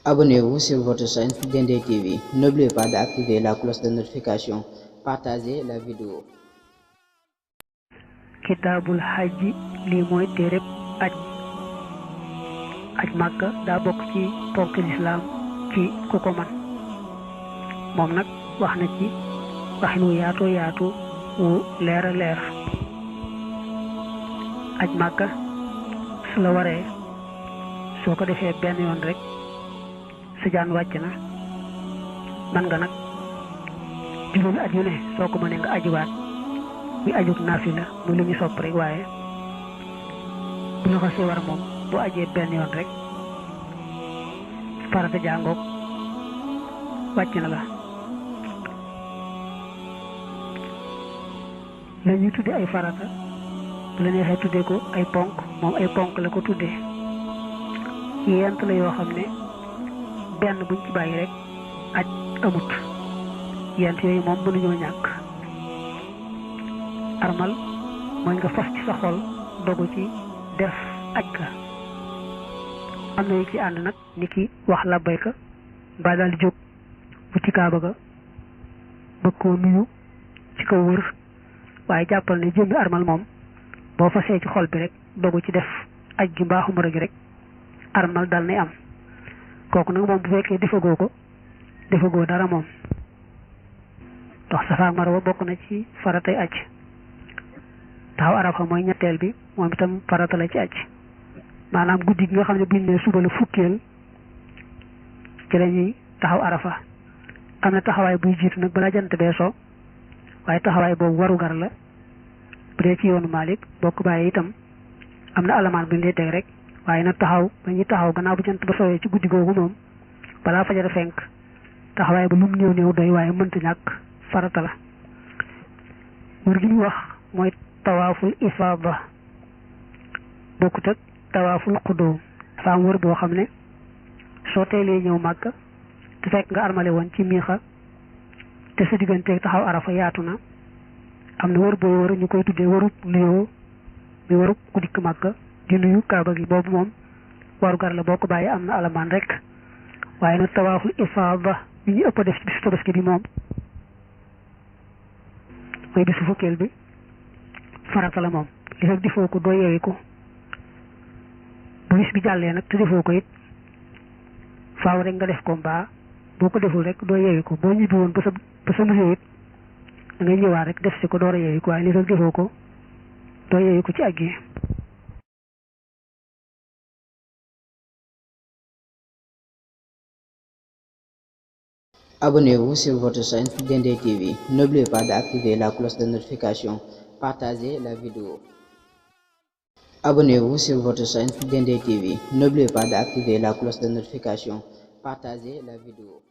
Abonnez-vous sur votre chaîne Dendey TV. N'oubliez pas d'activer la cloche de notification. Partagez la vidéo. Kitaabul Hajji lii mooy téereb aj Màkka daa bokk ci ponk lislaam ci ku ko man moom nag wax na ci waxin wu yaatu wu leer a leer. aj Màkka su la waree soo ko defee benn yoon rek sa jaan wàcc na. man nga nag juróomi at yu ne soo ko mënee nga ajiwaat muy ajug naafila muy lu ñu sopp rek, waaye bu la xasee war moom bu ajee benn yoon rek farata jàngoog wàcc na la. la ñuy tudde ay farata bu la neexee tudde ko ay ponk, moom ay ponk la ko tudde. yent la yoo xam ne benn buñ ci bàyyi rek aj amut. yent yooyu moom mënuñoo ñàkk. armal mooy nga fas ci sa xol dogu ci def aj ka. am na yu ci ànd nag ni ki wax labbayka mbaa daal di jóg bu ci kaaba ga bëgg koo nuyu ci kaw wër, waaye jàppal ne jëmmi armal moom boo fasee ci xol bi rek dogu ci def aj gi mbaa umra gi rek armal dal nay am. kooku nag moom bu fekkee defagoo dara moom. dox Safa ak Marwa bokk na ci faratay aj. taxaw Arafa mooy ñetteel bi, moom itam farata la ci aj. maanaam guddi gi nga xam ne buñ ne suba la fukkeel ci la ñuy taxaw Arafa. am na taxawaay buy jiitu nag balaa jant bee so, waaye taxawaay boobu warugar la bu dee ci yoonu Maalik. bokk bàyyi itam am na alamaan bu ñu lay teg rek, waaye nag taxaw ba ñuy taxaw gannaaw bu jant ba sowee ci guddi googu moom balaa fajar fenk taxawaay ba lu mu néew doy, waaye mënta ñàkk farata la. wër gi ñu wax mooy tawaaful ifaada, bokkut ak tawaaful xudóom. dafa am wër boo xam ne soo teelee ñëw Màkka te fekk nga armale woon ci miixa te sa digganteeg taxaw Arafa yaatu na, am na wër boo wër ñu koy tuddee wërub nuyoo, mi wërub ku dikk Màkka di nuyu kaaba gi. boobu moom warugar la, boo ko bàyyi am na alamaan rek. waaye nag tawaaful ifaada bi ñu ëpp a def ci bisu tabaski bi moom mooy bisu fukkeel bi, farata la moom. li fekk defoo ko doo yeewi ko. bu bis bi jàllee nag te defoo ko it faaw rek nga def ko, mbaa boo ko deful rek doo yeewi ko. boo ñibbi woon ba sa musée it da ngay ñëwaat rek def si ko door a yeewi ko, waaye li fekk defoo ko doo yeewi ko ci aj gi. Abonnez-vous sur votre chaîne Dendey TV. N'oubliez pas d'activer la cloche de notification. Partagez la vidéo. Abonnez-vous sur votre chaîne Dendey TV. N'oubliez pas d'activer la cloche de notification. Partagez la vidéo.